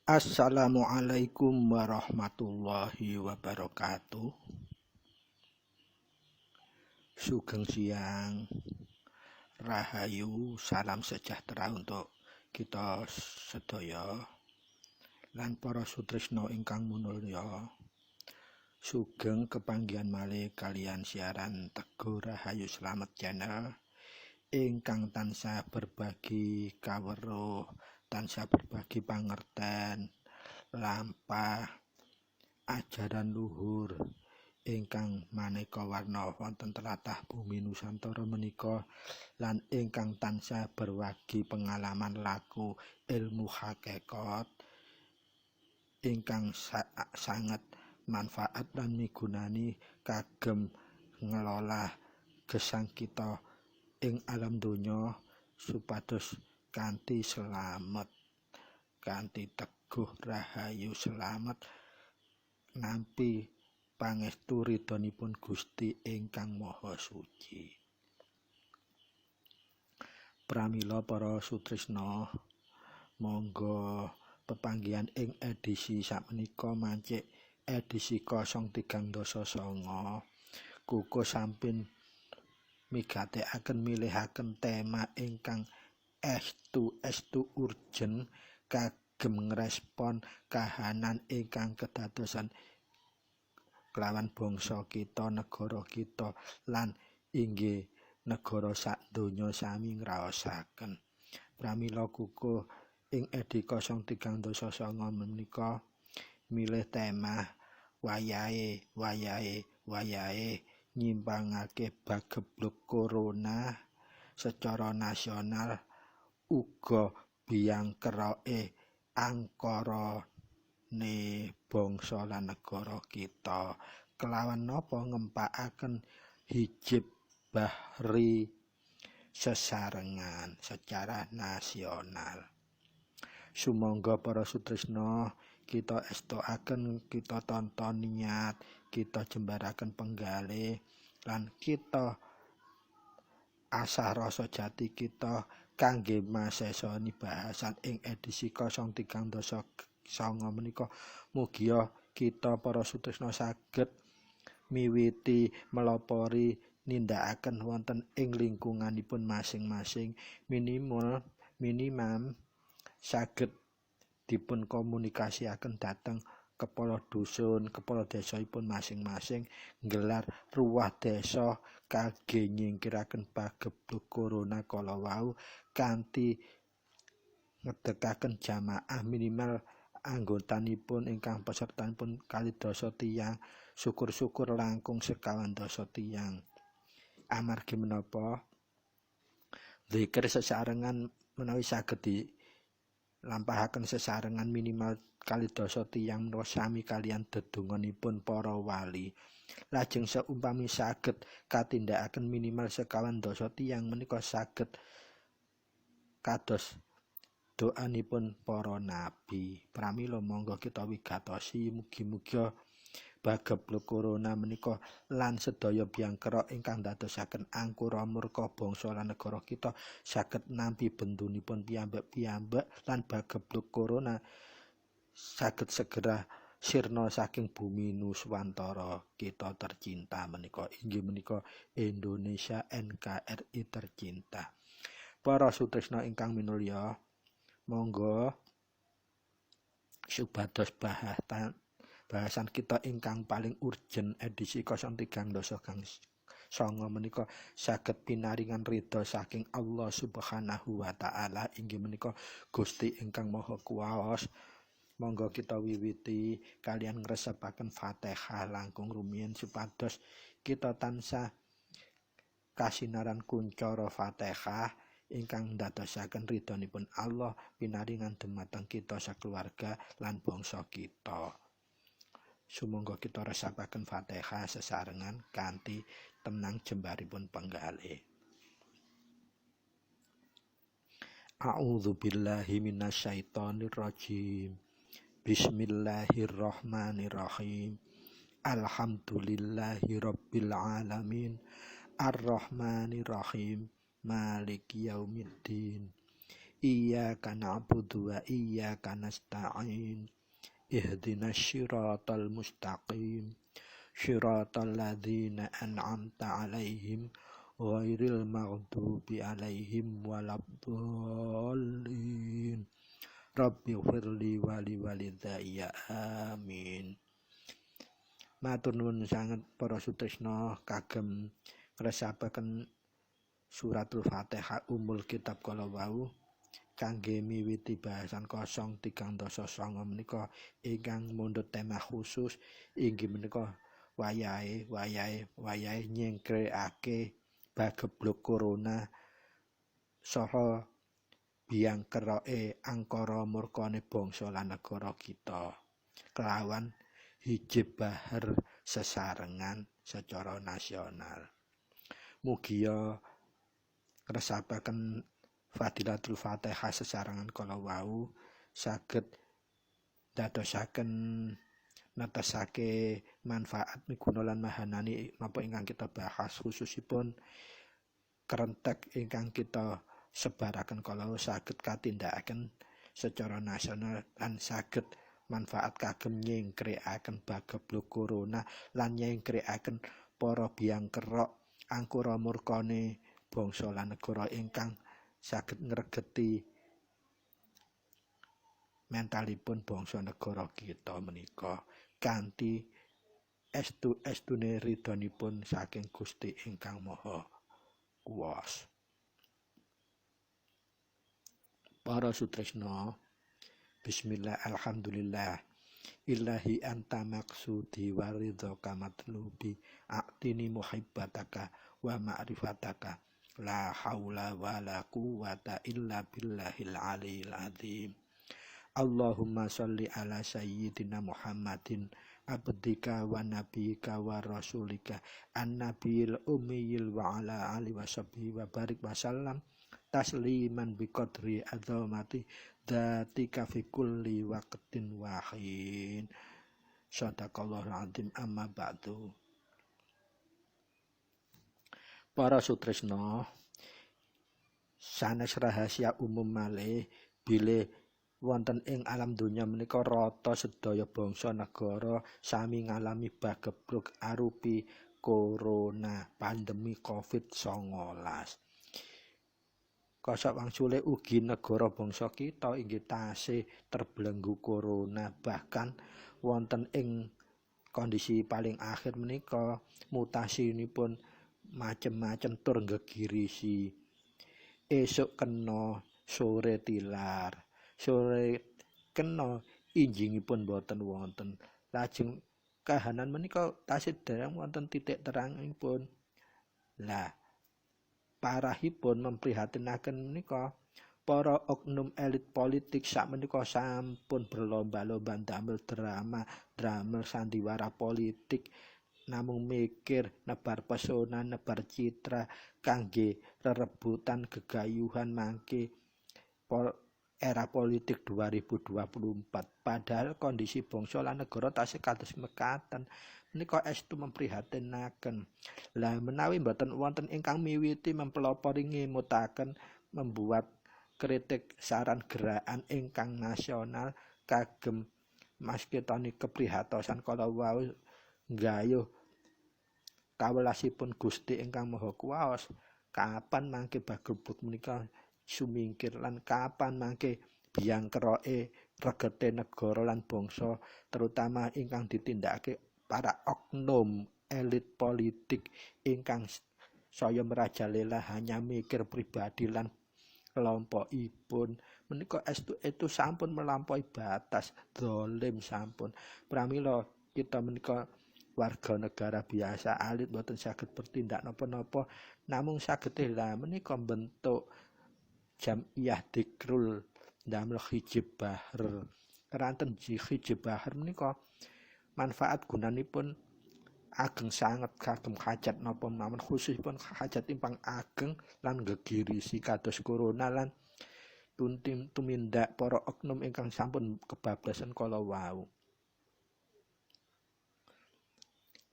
Assalamualaikum warahmatullahi wabarakatuh. Sugeng siang, rahayu, salam sejahtera untuk kita sedaya lan para sutresna ingkang munulya. Sugeng kepanggihan malih kalian siaran Teguh Rahayu Slamet Channel ingkang tansah berbagi kaweruh, tansah berbagi pangerten lampah ajaran luhur ingkang maneka warna wonten tlatah bumi Nusantara menika lan ingkang tansah berbagi pengalaman laku ilmu hakikat ingkang sangat manfaat lan migunani kagem ngelola gesang kita ing alam donya supados kanthi slamet, kanthi teguh rahayu slamet nampi pangestu ridhonipun Gusti ingkang Maha Suci. Pramila para sutresna, monggo pepanggihan ing edisi sakmenika mancik edisi 039 kuku sampin migatekaken milihaken tema ingkang estu urgen kagem ngrespon kahanan ingkang kedadosan kelawan bangsa kita, negara kita lan inggih negara sadonya sami ngraosaken. Pramila kuku ing edisi 039 menika milih tema wayahe nyimpangake bagebluk corona secara nasional uga biangkeroke angkarane bangsa lan negara kita kelawan napa ngempakaken hijab bahri sesarengan secara nasional. Sumangga para sutresna kita estoaken, kita tonton niat, kita jembaraken penggalih lan kita asah rasa jati kita kangge masesoni bahasan ing edisi 039 menika mugia kita para sutresna saged miwiti melopori nindakaken wonten ing lingkunganipun masing-masing minimum saged dipun komunikasiaken dhateng kepala dusun, kepala desaipun masing-masing nggelar ruwah desa kangge nyingkiraken pagebluk corona kala wau kanthi ngedekaken jamaah minimal anggotanipun ingkang pesertanipun 2 tiyang, syukur-syukur langkung 50 tiyang. Amargi menapa zikir sesarengan menawi saged lampahaken sesarengan minimal 2 tiyang sami kalian dedonganipun para wali. Lajeng seumpami saged katindakaken minimal 50 tiyang menika saged kados doanipun para nabi. Pramila monggo kita wigatosi mugi-mugi bagebluk corona menika lan sedaya biangkera ingkang dadosaken angkura murka bangsa lan negara kita saged nampi bendunipun piyambak lan bagebluk corona saged segera sirna saking bumi Nuswantara kita tercinta menika inggih menika Indonesia NKRI tercinta. Para sutresna ingkang minulya, monggo supados bahasan kita ingkang paling urgen edisi 039 menika saged pinaringan ridha saking Allah Subhanahu wa taala inggih menika Gusti ingkang Maha Kuwaos. Monggo kita wiwiti kalian ngresepaken Fatihah langkung rumiyin supados kita tansah kasinaran kuncara Fatihah ingkang ndadosaken ridhonipun Allah pinaringan dumateng kita sakeluarga lan bangsa kita. Sumangga kita resapaken Fatihah sesarengan kanthi tenang jembaripun penggalih. A'udzu billahi minasyaitonir rajim. Bismillahirrahmanirrahim. Alhamdulillahi rabbil alamin. Ar-Rahmanirrahim. Maliki yaumiddin. Iyyaka na'budu wa iyyaka nasta'in. Ihdinas siratal mustaqim. Siratal ladzina an'amta 'alaihim ghairil maghdubi 'alaihim waladdallin. Rabbighfirli wa liwalidayya amin. Matur nuwun sanget para sutresna kagem ngresapaken suratul Fatihah umul kitab kala wau kangge miwiti bahasan 039 menika ingkang mundhut tema khusus inggih menika wayahe nyengkrekake bagebluk corona saha biang keroke angkara murkane bangsa lan negara kita kelawan hijab bahar sesarengan secara nasional. Mugi ngresapaken Fadilatul Fatihah sesarengan kala wau saged dadosaken netesake manfaat miguna lan mahanani napa ingkang kita bahas khususipun kerentek ingkang kita sebaraken kala saged katindakaken secara nasional lan saged manfaat kagem nyengkrekaken bagebluk corona lan nyengkrekaken para biang kerok angkara murkane bangsa lan negara ingkang saged ngregeti mentalipun bangsa negara kita menika kanthi estune ridhonipun saking Gusti ingkang Maha Kuwasa. Para sutresna, bismillah alhamdulillah. Ilahi anta maksudi wa ridhaka matlubi a'tini muhibbataka wa ma'rifataka la haula wa la quwwata illa billahil aliyil azim. Allahumma sholli ala sayyidina Muhammadin abdika wa nabiyika wa rasulika an-nabiyil ummiyil wa ala alihi wa sahbihi wa barik wa sallam tasliman biqadri azamati dzatika fi kulli waqtin wahin. Shadaqallahul azim amma ba'du. Para sutresna, sanes rahasia umum malih bilih wonten ing alam donya menika rata sedaya bangsa negara sami ngalami bagebluk arupi corona pandemi Covid-19. Kosok wangsule ugi negara bangsa kita inggih tasih terbelenggu corona, bahkan wonten ing kondisi paling akhir menika mutasinipun macem-macem tur nggegirisi. Esuk kena, sore tilar, sore kena injingipun boten wonten. Lajeng kahanan menika tasih dereng wonten titik terangipun. Lah parahipun memprihatinaken menika para oknum elit politik sakmenika sampun berlomba-lomba damel drama sandiwara politik namung mikir nebar pesona nebar citra kangge rerebutan gegayuhan mangke era politik 2024 padahal kondisi bangsa lan negara tasih kados mekaten menika estu memprihatinaken. Lah menawi mboten wonten ingkang miwiti mempelopori ngemutaken membuat kritik saran gerakan ingkang nasional kagem masketani keprihatosan kala wau nggayuh kawelasipun Gusti ingkang Maha Kuwasa. Kapan mangke bagebluk menika sumingkir lan kapan mangke biang keroke regete negara lan bangsa terutama ingkang ditindakake para oknum elit politik ingkang saya merajalela hanya mikir pribadi lan kelompokipun menika itu sampun melampaui batas zalim sampun. Pramila kita menika warga negara biasa alit boten saged bertindak napa-napa namung saged lah menika bentuk jamiyah dikrul damel hijab bahar. Keranten hijab bahar menika manfaat gunanipun ageng sanget kagem hajat napa mawon khususipun hajat impang ageng lan gegirisi kados corona lan tumindak para oknum ingkang sampun kebablasan kala wau.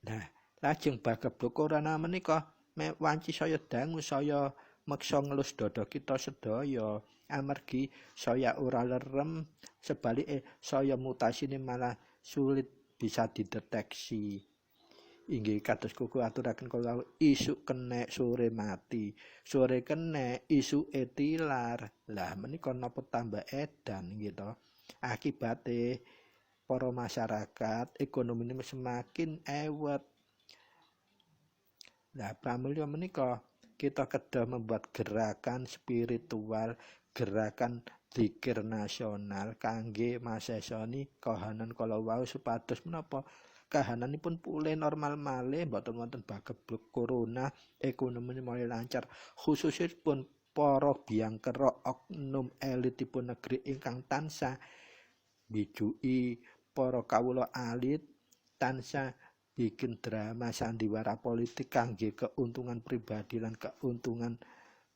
Nah, lajeng bagebluk corona menika wanci saya dangu saya meksa ngelus dada kita sedaya amargi saya ora lerem, sebalike saya mutasine malah sulit bisa dideteksi. Inggih kados kuku aturaken kula isuk kenek sore mati, sore kenek isuke tilar. Lah menika napa tambah edan gitu. Akibate para masyarakat ekonomi ini semakin ewet. Nah, pramila menika kita kedah membuat gerakan spiritual, gerakan zikir nasional kangge masesoni kahanan kala wau supados menapa kahananipun pulih normal malih mboten wonten bagebluk corona, ekonomi mulai lancar, khususipun para biang kerok oknum elitipun negeri ingkang tansah bijui para kawula alit tansah bikin drama sandiwara politik kangge keuntungan pribadi lan keuntungan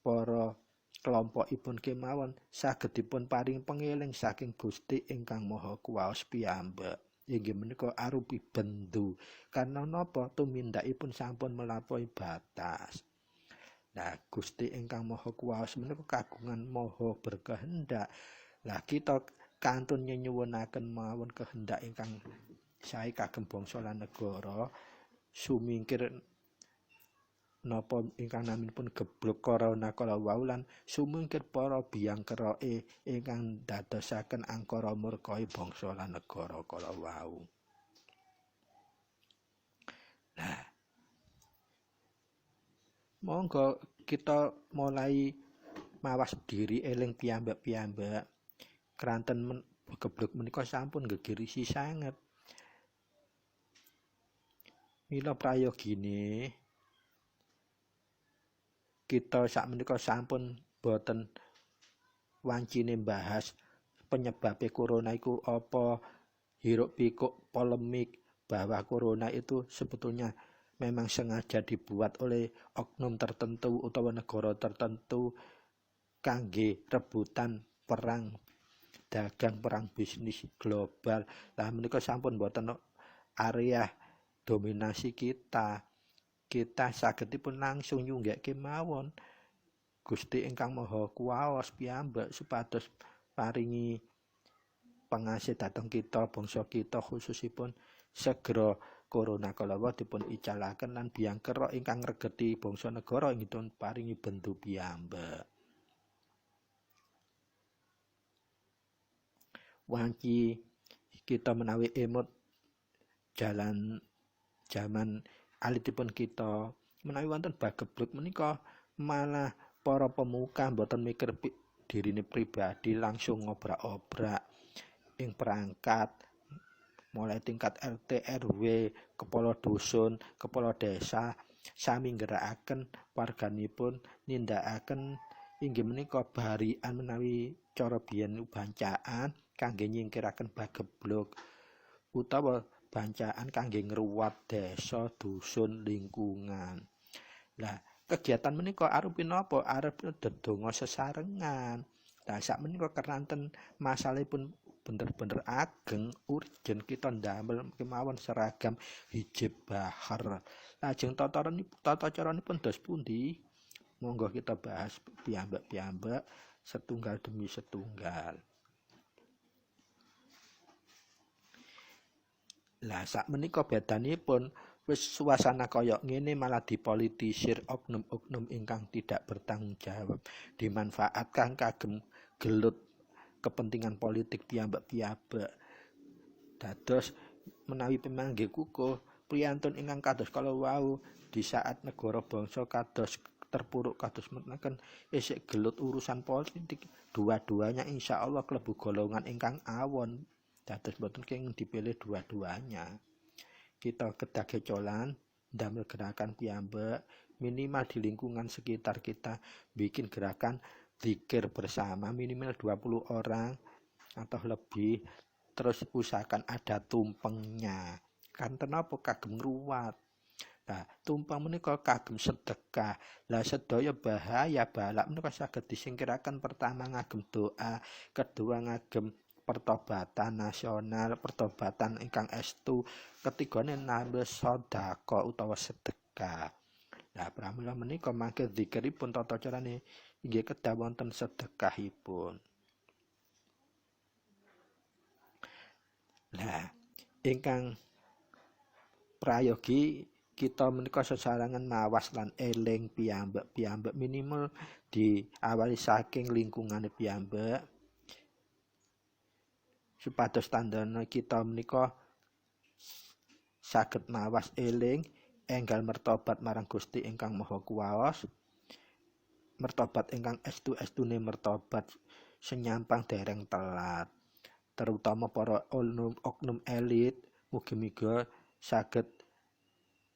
para kelompokipun kemawon sagedipun paring pengeling saking Gusti ingkang Maha Kuwaos piyambak. Inggih menika arupi bendu karena napa tumindakipun sampun melampaui batas. Nah, Gusti ingkang Maha Kuwaos menika kagungan maha berkehendak. Lah kita kantun nyuwunaken mawon kehendak ingkang sae kagem bangsa lan negara sumingkir napa ingkang naminipun geblok corona kala wau lan sumingkir para biang keroke ingkang dadosaken angkara murkai bangsa lan negara kala wau. Nah, monggo kita mulai mawas diri eling piyambak-piyambak kranten geblok menika sampun gegirisi sanget. Mila prayogine kita sakmenika sampun boten wancine bahas penyebab corona iku apa, hiruk pikuk polemik bahwa corona itu sebetulnya memang sengaja dibuat oleh oknum tertentu utawa negara tertentu kangge rebutan perang dagang, perang bisnis global. Lah menika sampun boten area dominasi kita sagedipun langsung nyunggake mawon Gusti ingkang Maha Kuwaos piyambak supados paringi pangasih dhateng kita bangsa kita khususipun segera corona kalawa dipun icalaken lan biang kerok ingkang regeti bangsa negara ingipun paringi bendu piyambak. Wanci kita menawi emut jalan zaman alitipun kita menawi wonten bagebluk menika malah para pemuka mboten mikir dirine pribadi langsung ngobrak-obrak ing perangkat mulai tingkat RT RW kepala dusun kepala desa sami ngerakaken warganipun nindakaken inggih menika barian menawi cara biyen bancaan kangge nyingkiraken bagebluk utawa bancaan kangge ngruwat desa, dusun, lingkungan. Lah, kegiatan menika arupi napa? Arupi dedonga sesarengan. Lah sak menika keranten masalahipun bener-bener ageng, urgen kita ndamel kemawon seragam hijab bahar. Lajeng tata caranipun dos pundi? Monggo kita bahas piyambak-piyambak setunggal demi setunggal. Lah sak menika bedanipun wis suasana kaya ngene malah dipolitisir oknum-oknum ingkang tidak bertanggung jawab dimanfaatkan kagem gelut kepentingan politik piyambak-piyambak dados menawi pemangge kukuh priyantun ingkang kados kala wau di saat negara bangsa kados terpuruk kados menaken isih gelut urusan politik dua-duanya insyaallah klebu golongan ingkang awon. Dados mboten kenging dipilih dua-duanya. Kita kedah kecolan ndamel gerakan piyambak minimal di lingkungan sekitar kita bikin gerakan zikir bersama minimal 20 orang atau lebih terus usahakan ada tumpengnya. Kan kenapa kagem ngruwat. Nah, tumpeng menika kagem sedekah. Lah sedaya bahaya balak menika saged disingkiraken pertama ngagem doa, kedua ngagem pertobatan nasional, pertobatan ingkang estu, ketigane nambah sedekah utawa sedekah. Nah, pramila menika mangke zikiripun tata carane inggih kedah wonten sedekahipun. Lah, ingkang prayogi kita menika sesarengan mawas lan eling piyambak minimal diawali saking lingkungane piyambak supados tandana kita menika saged mawas eling enggal mertobat marang Gusti ingkang Maha Kuwaos, mertobat ingkang estu-estune mertobat senyampang dereng telat. Terutama para oknum elit mugi-mugi saged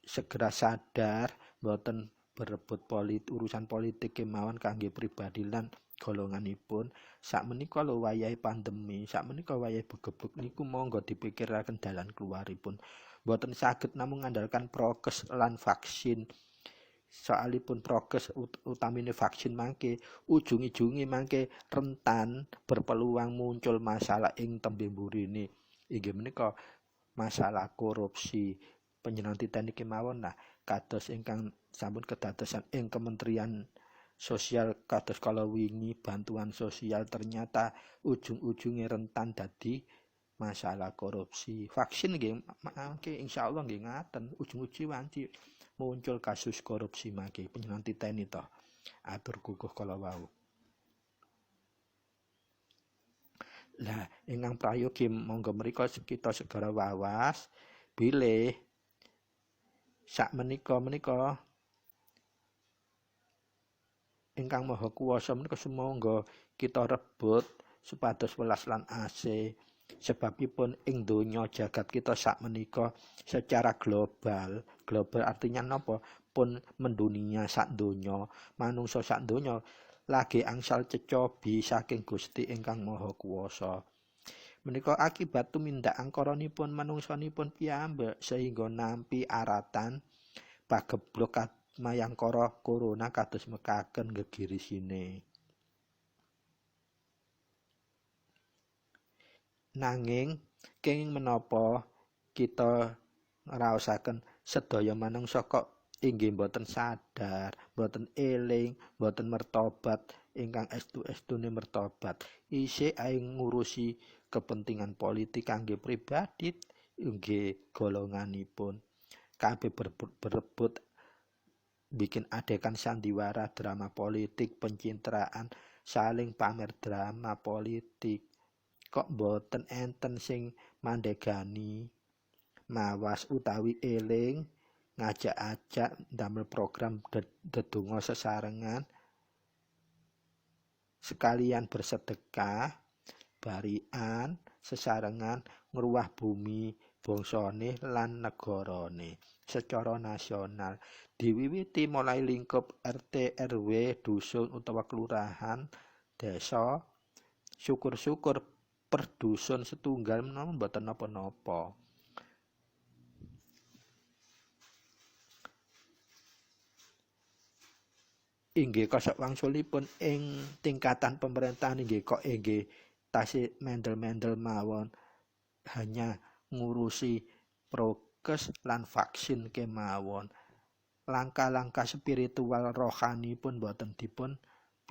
segera sadar boten berebut urusan politik kemawon kangge pribadi lan golonganipun. Sakmenika lho wayahe pandemi, sakmenika wayahe begebluk niku monggo dipikiraken dalan keluaripun. Boten saged namung ngandalkan prokes lan vaksin. Soalipun prokes utamine vaksin mangke ujung-ujunge mangke rentan berpeluang muncul masalah ing tembe mburine. Inggih menika masalah korupsi panjenengan titeni kemawon lah kados ingkang sampun kedadosan ing Kementerian Sosial kados kala wingi bantuan sosial ternyata ujung-ujunge rentan dadi masalah korupsi. Vaksin nggih mangke insyaallah nggih ngaten ujung-ujung wanci muncul kasus korupsi mangke panjenengan titeni to. Atur kukuh kala wau. Lah ingkang prayogi monggo mriko kita segera wawas bilih sakmenika ingkang Maha Kuwasa menika sumangga kita rebut supados welas lan asih. Sebabipun ing donya jagat kita sakmenika secara global artinya napa? Pun mendunia sak donya, manungsa sak donya lagi angsal cecobi saking Gusti ingkang Maha Kuwasa. Menika akibat tumindak angkaranipun manungsanipun piyambak sehingga nampi aratan pageblok mayangkara corona kados mekaken gegirisine. Nanging kenging menapa kita ngraosaken sedaya manungsa kok inggih boten sadar, boten eling, boten mertobat ingkang estu-estune mertobat. Isih ae ngurusi kepentingan politik kangge pribadi inggih golonganipun. Kabeh berebut bikin adegan sandiwara drama politik, pencitraan, saling pamer drama politik. Kok boten enten sing mandegani mawas utawi eling ngajak-ajak damel program dedonga sesarengan sekalian bersedekah barian sesarengan ngruwah bumi bangsane lan negarane secara nasional diwiwiti mulai lingkup RT RW dusun utawa kelurahan desa syukur-syukur per dusun setunggal menawa mboten napa-napa. Inggih kosok wangsulipun ing tingkatan pemerintahan inggih kok inggih tasih mendel-mendel mawon hanya ngurusi prokes lan vaksin kemawon. Langkah-langkah spiritual rohani pun boten dipun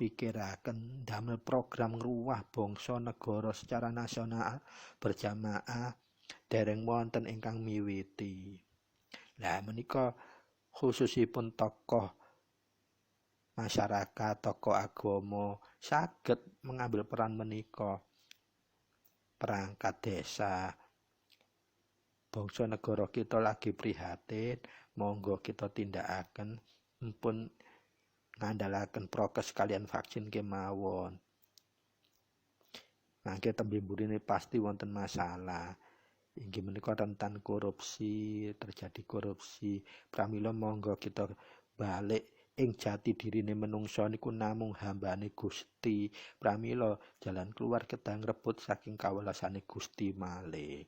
pikiraken damel program ngruwah bangsa negara secara nasional berjamaah dereng wonten ingkang miwiti. Lah menika khususipun tokoh masyarakat, tokoh agama saged mengambil peran menika. Perangkat desa bangsa negara kita lagi prihatin, monggo kita tindakaken mumpun ngandhalaken prokes kalian vaksin kemawon. Mangke tembe mburine pasti wonten masalah. Inggih menika rentan korupsi, terjadi korupsi. Pramila monggo kita balik ing jati dirine menungsa niku namung hambane Gusti. Pramila jalan keluar kedah ngrebut saking kawelasane Gusti malih.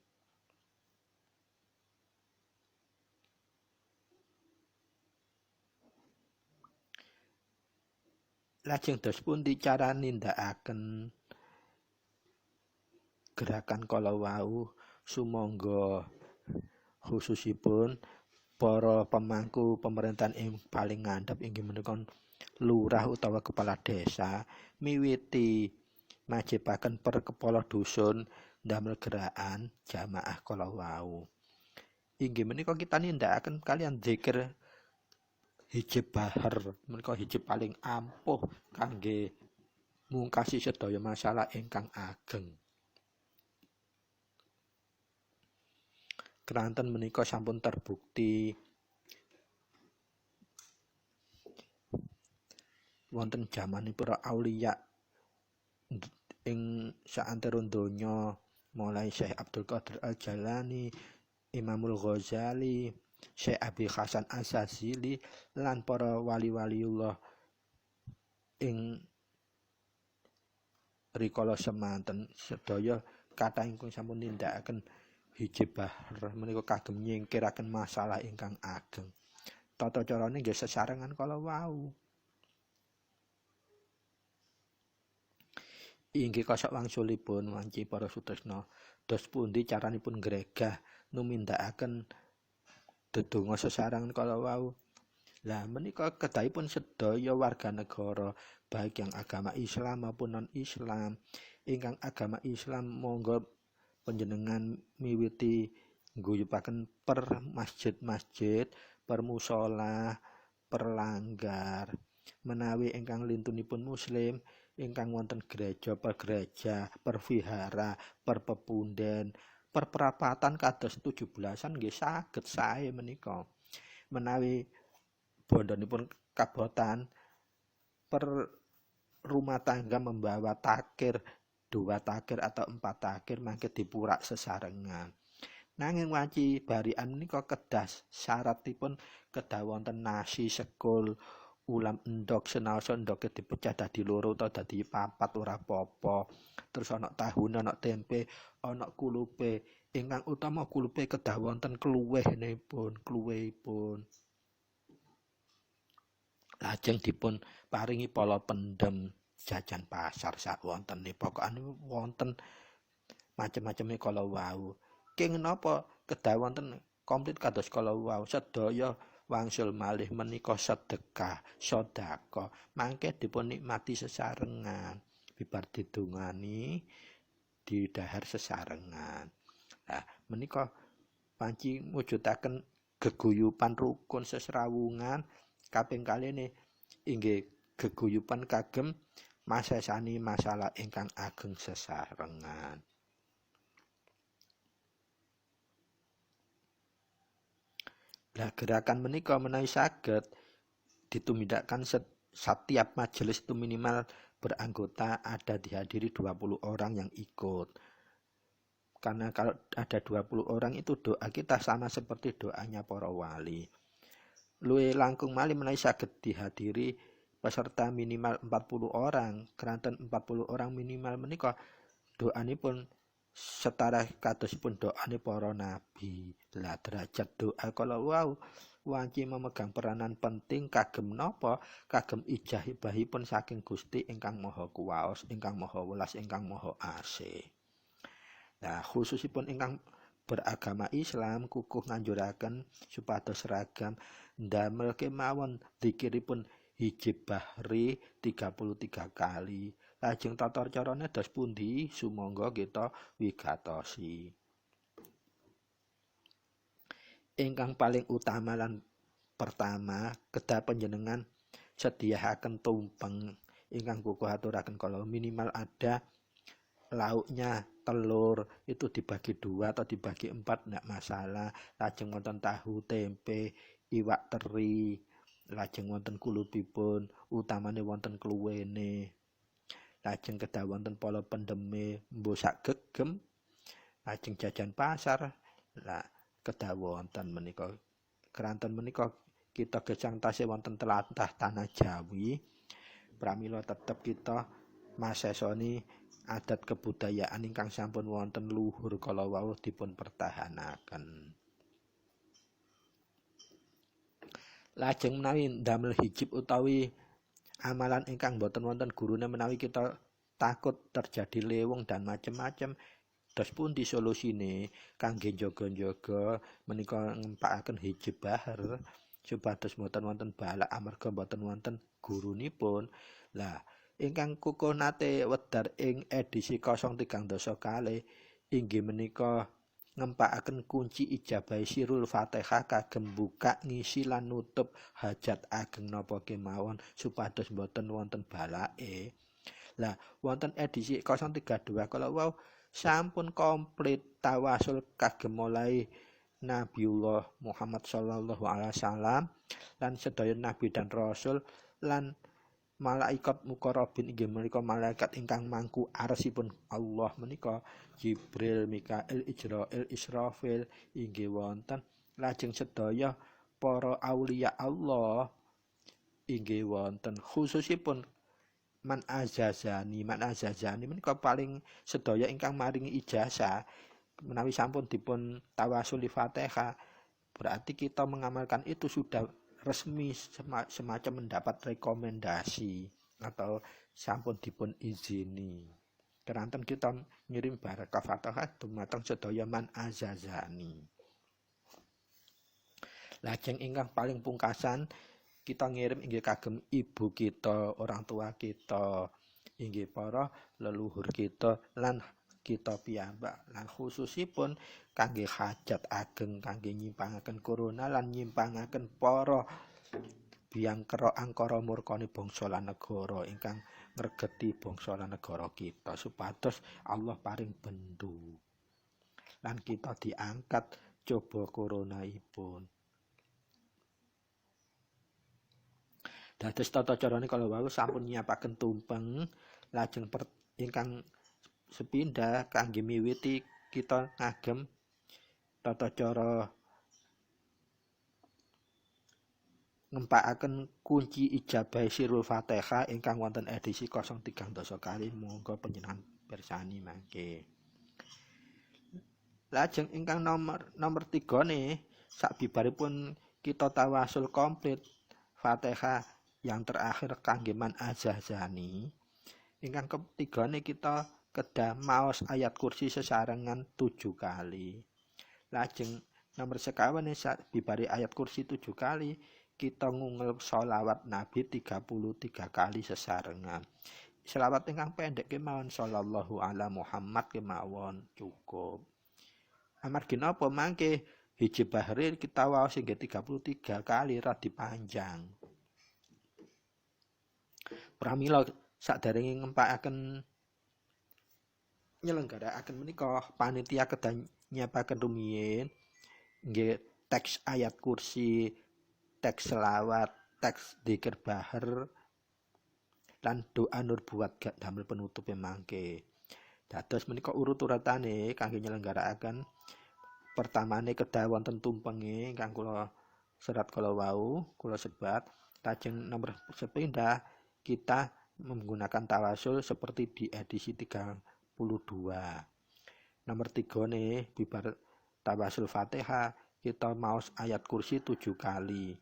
Lajeng dos pundi cara nindakaken gerakan kala wau sumangga khususipun para pemangku pemerintahan ing paling ngandhap inggih menika lurah utawa kepala desa miwiti majibaken per kepala dusun ndamel gerakan jamaah kala wau. Inggih menika kita nindakaken kalian zikir hijab bahar menika hijab paling ampuh kangge mungkasi sedaya masalah ingkang ageng. Keranten menika sampun terbukti wonten jamanipun para auliya ing saantero donya mulai Syekh Abdul Qadir Al-Jalani, Imamul Ghazali, Syekh Abi Hasan Asy-Syadzili lan para wali-waliullah ing rikala semanten sedaya kathah ingkang sampun nindakaken hijab bahar menika kagem nyingkiraken masalah ingkang ageng. Tata carane nggih sesarengan kala wau. Inggih kosok wangsulipun wanci para sutresna dos pundi caranipun gregah numindakaken dedonga sesarengan kala wau. Lah menika kedahipun sedaya warga negara baik yang agama Islam maupun non Islam. Ingkang agama Islam monggo panjenengan miwiti ngguyubaken per masjid-masjid, per musala, per langgar. Menawi ingkang lintunipun muslim ingkang wonten gereja, per vihara, per pepunden, per perapatan kados 17-an nggih saged sae menika. Menawi bondonipun kabotan per rumah tangga membawa takir 2 takir atau 4 takir mangke dipurak sesarengan. Nanging wanci barian menika kedah syaratipun kedah wonten nasi sekul ulam endog senaosa endoke dipecah dadi loro utawa dadi papat ora apa-apa. Terus ana tahune, ana tempe, ana kulupe. Ingkang utama kulupe kedah wonten kluwehipun. Lajeng dipun paringi pala pendem jajan pasar sak wontene. Pokokane wonten macem-maceme kala wau. Kenging napa kedah wonten komplit kados kala wau sedaya wangsul malih menika sedekah, sedekah mangke dipun nikmati sesarengan. Bibar didongani didhahar sesarengan. Nah, menika panci mujudaken geguyupan rukun sesrawungan kaping kalih inggih geguyupan kagem masesani masalah ingkang ageng sesarengan. Lah gerakan menika menawi saged ditumindakkan setiap majelis itu minimal beranggota ada dihadiri 20 orang yang ikut. Karena kalau ada 20 orang itu doa kita sama seperti doanya para wali. Luwih langkung malih menawi saged dihadiri peserta minimal 40 orang, keranten 40 orang minimal menika doanipun setara kadosipun doane para nabi. Lah derajat doa kala wau wanci memegang peranan penting kagem napa? Kagem ijazahipun saking Gusti ingkang Maha Kuwaos, ingkang Maha Welas, ingkang Maha Asih. Nah, khususipun ingkang beragama Islam kukuh nganjuraken supados seragam ndamel kemawon zikiripun hijab bahri 33 kali. Lajeng tata carane dos pundi sumangga kita wigatosi. Ingkang paling utama lan pertama kedah panjenengan sediahaken tumpeng ingkang kukuh aturaken kalau minimal ada lauknya telur itu dibagi 2 atau dibagi 4 ndak masalah. Lajeng wonten tahu, tempe, iwak teri, lajeng wonten kulupipun, utamane wonten kluwene. Lajeng kedah wonten pala pendeme mbuh sak gegem. Lajeng jajan pasar. Lah kedah wonten menika. Keranten menika kita gesang tasih wonten telatah tanah Jawi. Pramila tetep kita masesoni adat kebudayaan ingkang sampun wonten luhur kala wau dipun pertahanaken. Lajeng menawi ndamel hijab utawi amalan ingkang boten wonten gurune menawi kita takut terjadi leweng dan macam-macam dos pundi solusine kangge jaga-jaga menika ngempakaken hijab bahar supados boten wonten balak amarga boten wonten gurunipun. Lah ingkang kukuh nate wedar ing edisi 030 kalih inggih menika ngempakaken kunci ijabah sirul Fatihah kagem buka ngisi lan nutup hajat ageng napa kemawon supados boten wonten balake. Lah wonten edisi 032 kalau wau sampun komplit tawasul kagem mulai Nabiullah Muhammad sallallahu alaihi wasallam lan sedaya nabi dan rasul lan malaikat muqarrabin inggih menika malaikat ingkang mangku arsipun Allah menika Jibril, Mikail, Ijrail, Israfil inggih wonten lajeng sedaya para aulia Allah inggih wonten khususipun Man Azazani menika paling sedaya ingkang maringi ijazah menawi sampun dipun tawasuli Fatihah berarti kita mengamalkan itu sudah resmi semacam mendapat rekomendasi atau sampun dipun izini. Keranten kita ngirim barakah Fatihah dumateng sedaya Man Azazani. Lajeng ingkang paling pungkasan kita ngirim inggih kagem ibu kita, orang tua kita, inggih para leluhur kita lan kita piyambak. Lan khususipun kangge hajat ageng kangge nyimpangaken corona lan nyimpangaken para biangkara angkara murkane bangsa lan negara ingkang ngregeti bangsa lan negara kita supados Allah paring bendu. Lan kita diangkat coba coronaipun. Dados tata carane kalau wau sampun nyiapaken tumpeng lajeng ingkang sepindah kangge miwiti kita ngagem tata cara ngempakaken kunci ijabah sirul Fatihah ingkang wonten edisi 030 kalih monggo panjenengan pirsani mangke. Lajeng ingkang nomor 3 nih sabibaripun kita tawasul komplit Fatihah yang terakhir kangge Man Azazani ingkang ketiga nih kita kedah maos ayat kursi sesarengan 7 kali. Lajeng nomor sekawan nih bibari ayat kursi 7 kali kita ngungel sholawat Nabi 33 kali sesarengan. Selawat ingkang pendek kemawon sallallahu ala Muhammad kemawon cukup. Amargi napa mangke hiji bahri kita waos inggih 33 kali radi panjang. Pramila saderenge ngempakaken nyelenggarakaken menika panitia kedah nyiapaken rumiyin nggih teks ayat kursi, teks selawat, teks dzikir bahar lan doa nur buat gak damel penutup mangke. Dados menika urut-urutane kangge nyelenggarakaken pertamane kedah wonten tumpenge ingkang kula serat kala wau kula sebat lajeng nomor sepindah kita menggunakan tawasul seperti di edisi 32. Nomor 3 nih bibar tawasul Fatihah kita maos ayat kursi 7 kali.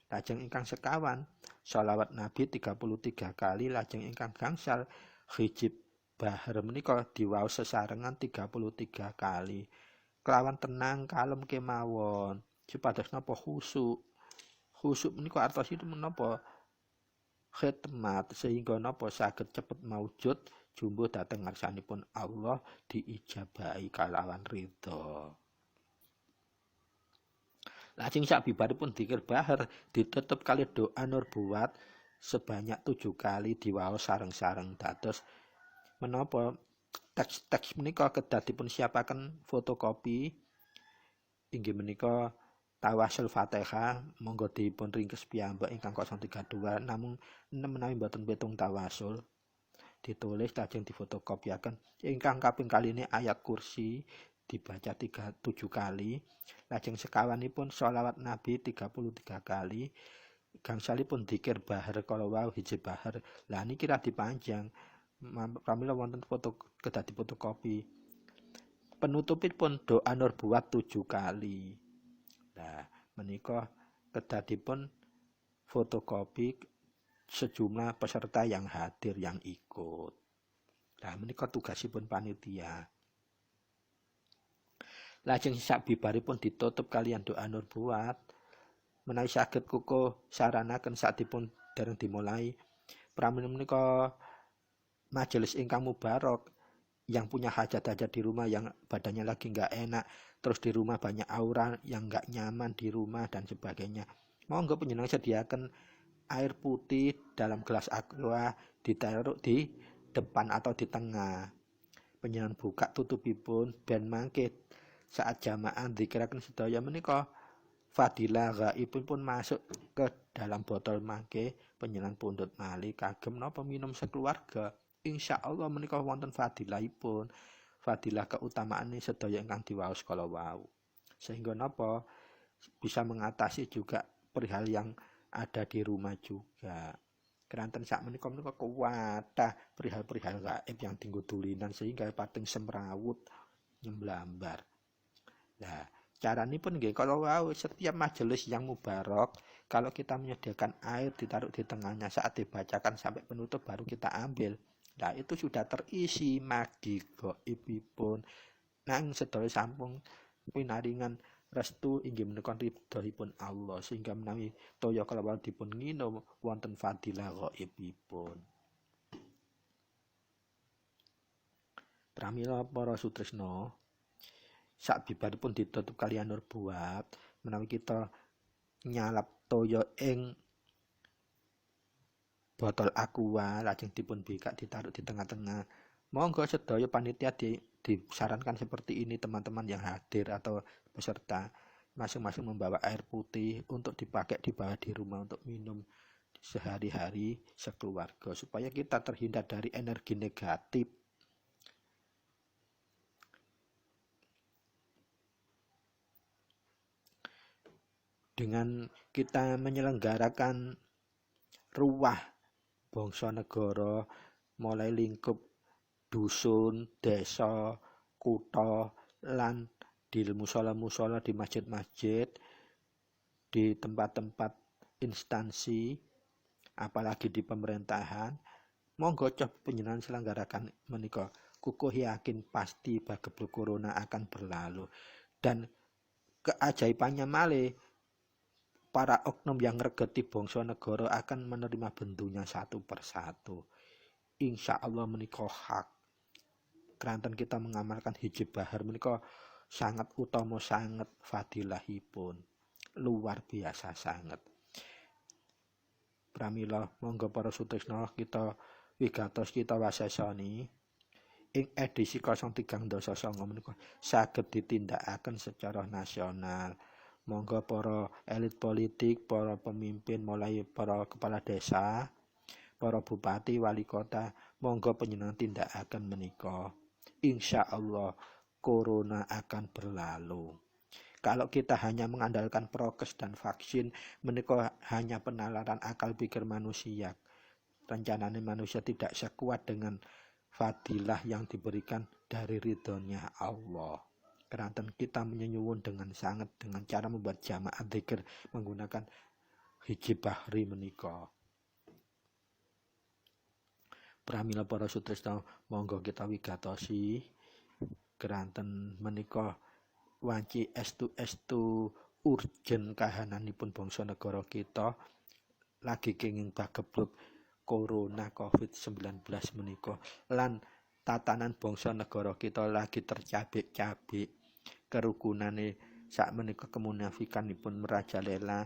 Lajeng ingkang sekawan sholawat Nabi 33 kali. Lajeng ingkang gangsal hijib bahar menika diwaos sesarengan 33 kali. Kelawan tenang kalem kemawon supados napa khusuk. Khusuk menika artosipun menapa khidmat sehingga napa saged cepet maujud jumbuh dhateng ngarsanipun Allah diijabahi kalawan ridha. Lajeng sabibaripun dzikir bahar ditutup kali doa nur buat sebanyak 7 kali diwaos sareng-sareng. Dados menapa teks-teks menika kedah dipun siapaken fotokopi inggih menika tawasul Fatihah monggo dipun ringkes piyambak ingkang 032 namung menawi mboten pitung tawasul ditulis lajeng difotokopiaken ingkang kaping kaline ayat kursi dibaca 7 kali lajeng sekawanipun sholawat Nabi 33 kali gangsalipun dzikir bahar kala wau hiji bahar lah niki radi panjang pramila wonten foto kedah difotokopi penutupipun doa nur buat 7 kali. Nah, menika kedah dipun fotokopi sejumlah peserta yang hadir yang ikut. Nah, menika tugasipun panitia. Lajeng sabibaripun ditutup kalian doa nur buat menawi saged kukuh saranaken sadipun dereng dimulai pramila menika majelis ingkang mubarak, yang punya hajat-hajat di rumah, yang badannya lagi nggak enak, terus di rumah banyak aura yang nggak nyaman di rumah dan sebagainya. Monggo panjenengan sediakan air putih dalam gelas aqua, ditaruh di depan atau di tengah. Panjenengan buka tutupipun ben mangke saat jamaah dikirakan sedaya menika fadilah gaibun pun masuk ke dalam botol mangke, panjenengan pundhut malih kagem napa minum sekeluarga. Insyaallah menika wonten fadilahipun, fadilah keutamaan sedaya ingkang diwaos kala wau. Sehingga napa bisa mengatasi juga perihal yang ada di rumah juga. Keranten sak menika kuwatah perihal-perihal gaib yang tinggu tulinan sehingga pating semrawut nyemblambar. Nah, caranipun nggih kalau wau setiap majelis yang mubarak, kalau kita menyediakan air ditaruh di tengahnya saat dibacakan sampai penutup baru kita ambil. Nah, itu sudah terisi magi gaibipun. Nang sedaya sampun pinaringan restu inggih menika ridhoipun Allah sehingga menawi toya kalawau dipun nginum wonten fadilah gaibipun. Pramila para sutresna, sak bibaripun ditutup kaliyan nur buat menawi kita nyalap toya ing botol aqua lajeng dipun bikak ditaruh di tengah-tengah. Monggo sedaya panitia disarankan seperti ini, teman-teman yang hadir atau peserta masing-masing membawa air putih untuk dipakai dibawa di rumah untuk minum sehari-hari sekeluarga supaya kita terhindar dari energi negatif. Dengan kita menyelenggarakan ruah bangsa negara mulai lingkup dusun, desa, kutha lan di musala-musala, di masjid-masjid, di tempat-tempat instansi, apalagi di pemerintahan, monggo coba panjenengan selenggarakan menika. Kukuh yakin pasti bagebluk corona akan berlalu. Dan keajaibannya malih para oknum yang ngregeti bangsa negara akan menerima bendunya satu persatu. Insya Allah menika hak. Keranten kita mengamalkan hijab bahar menika sangat utama, sangat fadilahipun. Luar biasa sangat. Pramila monggo para sutresna kita wigatos kita wasesani ing edisi 03.9 menika saged ditindakaken secara nasional. Monggo para elit politik, para pemimpin mulai para kepala desa, para bupati, wali kota, monggo panjenengan tindakaken menika. Insyaallah corona akan berlalu. Kalau kita hanya mengandalkan prokes dan vaksin, menika hanya penalaran akal pikir manusia. Rencananya manusia tidak sekuat dengan fadilah yang diberikan dari ridhonya Allah. Keranten kita menyuwun dengan sangat dengan cara membuat jamaah dzikir menggunakan hijab bahri menika. Pramila para sutresna monggo kita wigatosi keranten menika wanci estu urgen kahananipun bangsa negara kita lagi kenging bagebluk corona COVID-19 menika lan tatanan bangsa negara kita lagi tercabik-cabik. Kerukunane sak menika kemunafikanipun merajalela.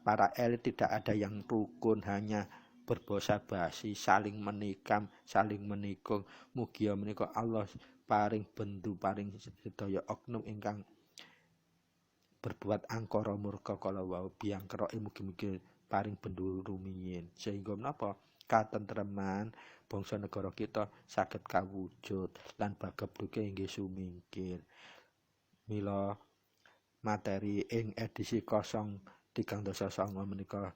Para elit tidak ada yang rukun, hanya berbosa basi, saling menikam, saling menikung. Mugia menika Allah paring bendu, paring sedaya oknum ingkang berbuat angkara murka kala wau biangkroke mugi-mugi paring bendu rumiyin. Sehingga menapa katentreman bangsa negara kita saged kawujud lan bagebluke inggih sumingkir. Mila materi ing edisi 03.9 menika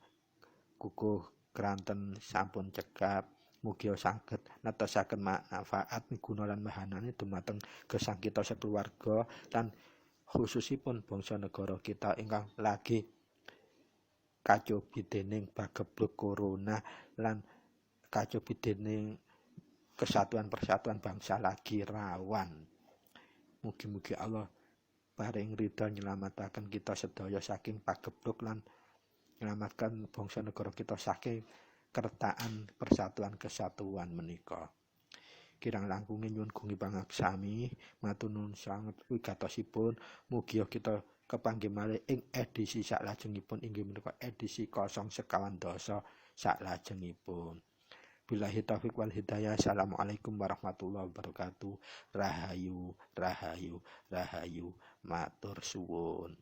kukuh keranten sampun cekap. Mugi saged netosaken manfaat guna lan mahanane dumateng gesang kita sekeluarga lan khususipun bangsa negara kita ingkang lagi kacobi dening bagebluk corona lan kacobi dening kesatuan persatuan bangsa lagi rawan. Mugi-mugi Allah paring ridha nyelamataken kita sedaya saking pagebluk lan nyelamatkan bangsa negara kita saking kertaan persatuan kesatuan menika. Kirang langkungé nyuwun gungi pangaksami, matur nuwun sanget wigatosipun, mugi kita kepanggih malih ing edisi saklajengipun inggih menika edisi 012 saklajengipun. Billahi taufiq wal hidayah. Assalamualaikum warahmatullahi wabarakatuh. Rahayu, rahayu, rahayu. Matur suwun.